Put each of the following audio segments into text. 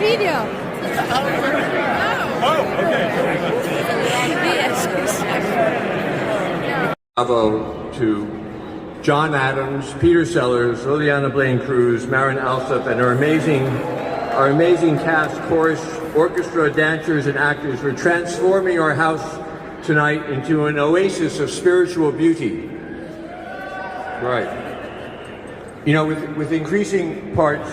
video. Oh, okay. Bravo to John Adams, Peter Sellers, Lileana Blain-Cruz, Marin Alsop, and our amazing cast, chorus, orchestra, dancers, and actors for transforming our house tonight into an oasis of spiritual beauty. Right. You know, with increasing parts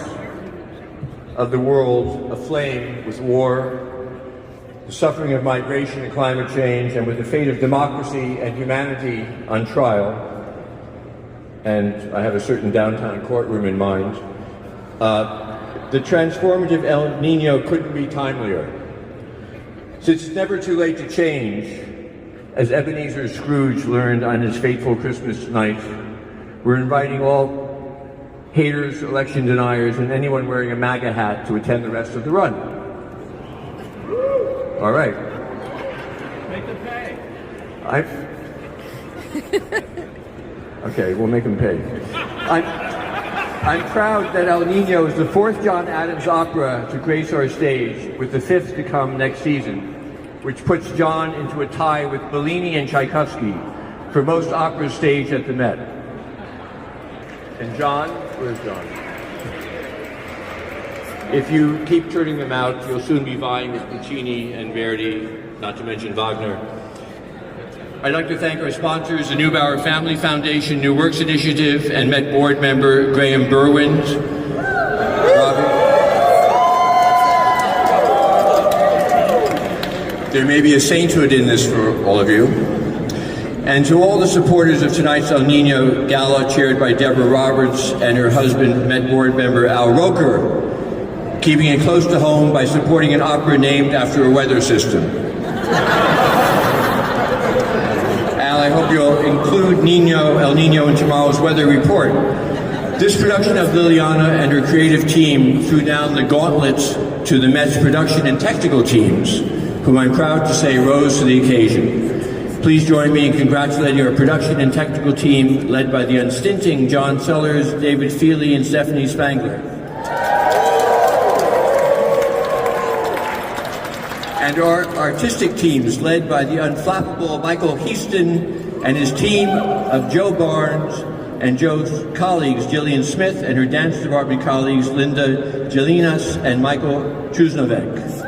of the world aflame with war, the suffering of migration and climate change, and with the fate of democracy and humanity on trial, and I have a certain downtown courtroom in mind, the transformative El Niño couldn't be timelier. Since it's never too late to change, as Ebenezer Scrooge learned on his fateful Christmas night, we're inviting all haters, election deniers, and anyone wearing a MAGA hat to attend the rest of the run. All right. Make them pay. Okay, we'll make them pay. I'm proud that El Niño is the fourth John Adams opera to grace our stage, with the fifth to come next season, which puts John into a tie with Bellini and Tchaikovsky for most operas staged at the Met. And John, where's John? If you keep turning them out, you'll soon be vying with Puccini and Verdi, not to mention Wagner. I'd like to thank our sponsors, the Neubauer Family Foundation, New Works Initiative, and Met Board member Graham Berwind. There may be a sainthood in this for all of you. And to all the supporters of tonight's El Niño Gala, chaired by Deborah Roberts and her husband, Met Board member Al Roker, keeping it close to home by supporting an opera named after a weather system. Al, I hope you'll include El Niño in tomorrow's weather report. This production of Lileana and her creative team threw down the gauntlets to the Met's production and technical teams, whom I'm proud to say rose to the occasion. Please join me in congratulating our production and technical team, led by the unstinting John Sellers, David Feely, and Stephanie Spangler. And our artistic teams, led by the unflappable Michael Heaston and his team of Joe Barnes, and Joe's colleagues, Jillian Smith, and her dance department colleagues, Linda Jelinas and Michael Chuznovec.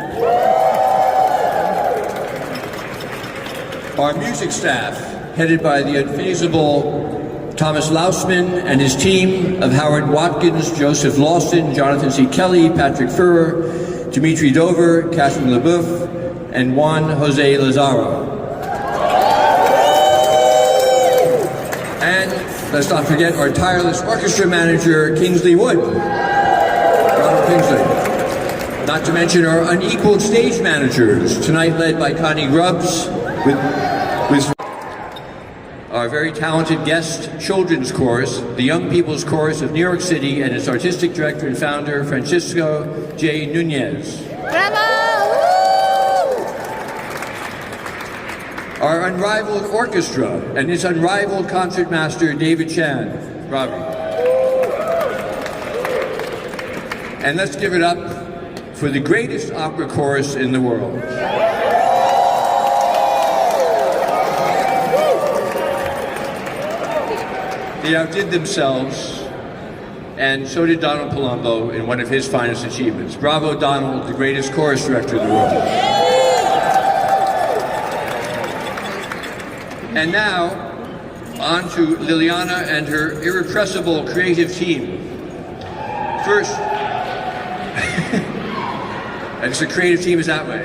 Our music staff, headed by the unfeasible Thomas Lausman and his team of Howard Watkins, Joseph Lawson, Jonathan C. Kelly, Patrick Furrer, Dimitri Dover, Catherine LeBoeuf, and Juan Jose Lazaro. And let's not forget our tireless orchestra manager, Kingsley Wood. Ronald Kingsley. Not to mention our unequaled stage managers, tonight led by Connie Grubbs, with our very talented guest children's chorus, the Young People's Chorus of New York City, and its artistic director and founder, Francisco J. Nunez. Bravo! Our unrivaled orchestra and its unrivaled concertmaster, David Chan. Robbie. And let's give it up for the greatest opera chorus in the world. They outdid themselves, and so did Donald Palumbo in one of his finest achievements. Bravo, Donald, the greatest chorus director in the world. And now, on to Lileana and her irrepressible creative team. First, and the creative team is that way.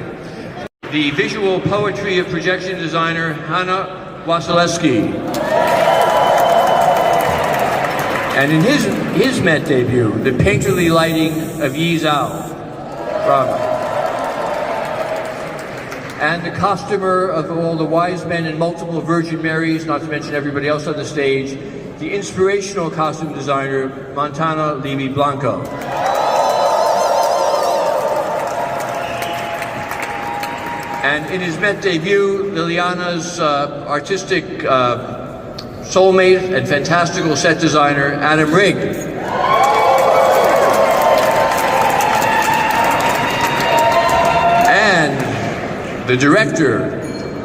The visual poetry of projection designer Hanna Wasilewski. And in his Met debut, the painterly lighting of Yi Zhao. Bravo. And the costumer of all the wise men and multiple Virgin Marys, not to mention everybody else on the stage, the inspirational costume designer, Montana Levy Blanco. And in his Met debut, Lileana's artistic soulmate and fantastical set designer, Adam Rigg. the director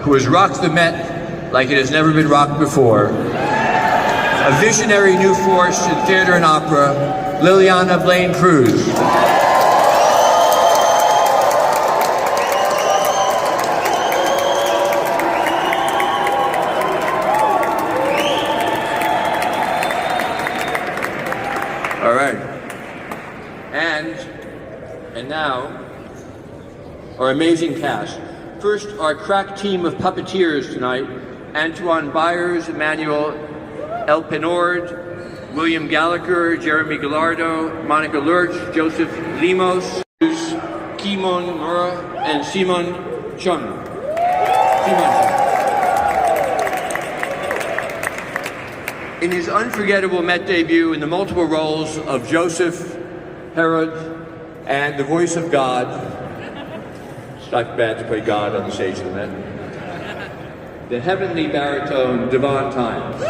who has rocked the Met like it has never been rocked before, a visionary new force in theater and opera, Lileana Blain-Cruz. All right. And now, our amazing cast. First, our crack team of puppeteers tonight: Antoine Byers, Emmanuel Elpenord, William Gallagher, Jeremy Gallardo, Monica Lurch, Joseph Limos, Kimon Mura, and Simon Chung. In his unforgettable Met debut in the multiple roles of Joseph, Herod, and the voice of God, it's not bad to play God on the stage of the Met, the heavenly baritone Davóne Tines.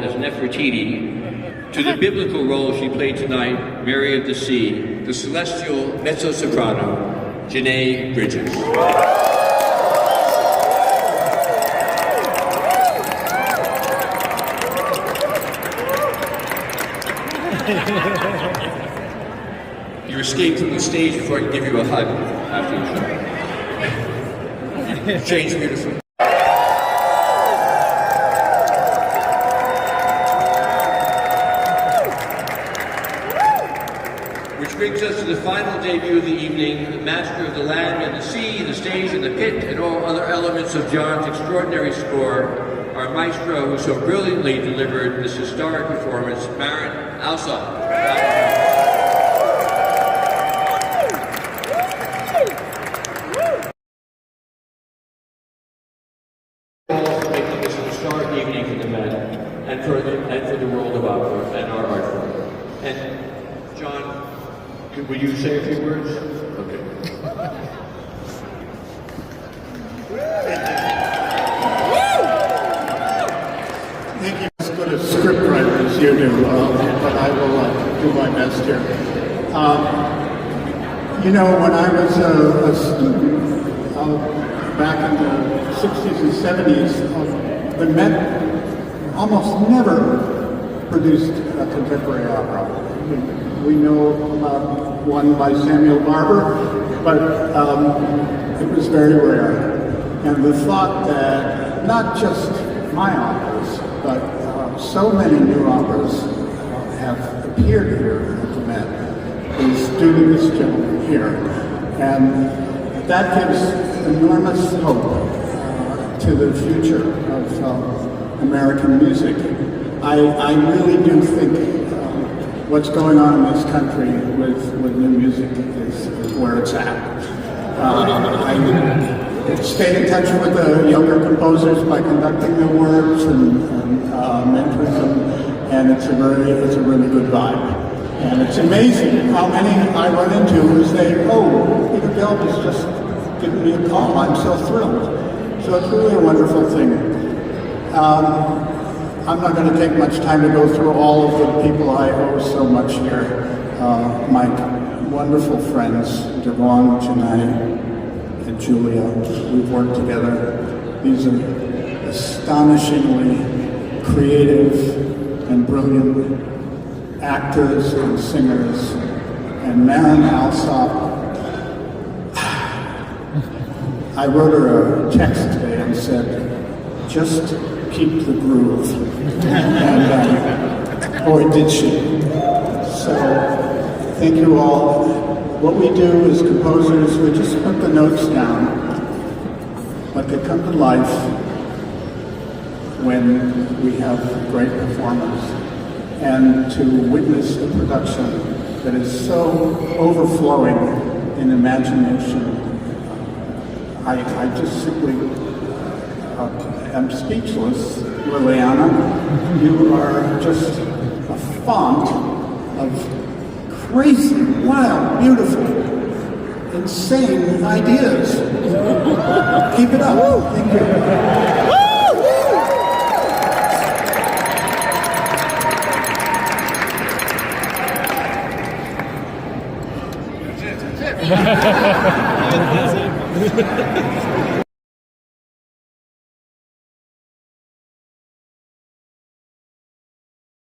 As Nefertiti, to the biblical role she played tonight, Mary of the Sea, the celestial mezzo-soprano, Janae Bridges. You escaped from the stage before I can give you a hug after the show. You changed beautifully. Which brings us to the final debut of the evening, the master of the land and the sea, the stage and the pit, and all other elements of John's extraordinary score, our maestro who so brilliantly delivered this historic performance, Marin Alsop. Making this a historic evening for the Met and for the world of opera and our art form. And John, would you say a few words? Okay. Thank you. As good a scriptwriter as you do, but I will do my best here. You know, when I was a student back in the 60s and 70s, the Met almost never produced a contemporary opera. We know about one by Samuel Barber, but it was very rare. And the thought that not just my operas, but so many new operas have appeared here at the Met is due to this gentleman here. And that gives enormous hope to the future of American music. I really do think what's going on in this country with new music is where it's at. I stayed in touch with the younger composers by conducting their works and mentoring them, and it's a really good vibe. And it's amazing how many I run into who say, "Oh, Peter Gelb has just given me a call. I'm so thrilled." So it's really a wonderful thing. I'm not going to take much time to go through all of the people I owe so much here. My wonderful friends, Davóne, Janae, and Julia. We've worked together. These are astonishingly creative and brilliant actors and singers. And Marin Alsop, I wrote her a text today and said, "Just keep the groove." And boy, did she. So thank you all. What we do as composers, we just put the notes down, but they come to life when we have great performance. And to witness a production that is so overflowing in imagination, I just simply am speechless. Lileana, you are just a font of crazy, wild, beautiful, insane ideas. Keep it up. Thank you. That's it.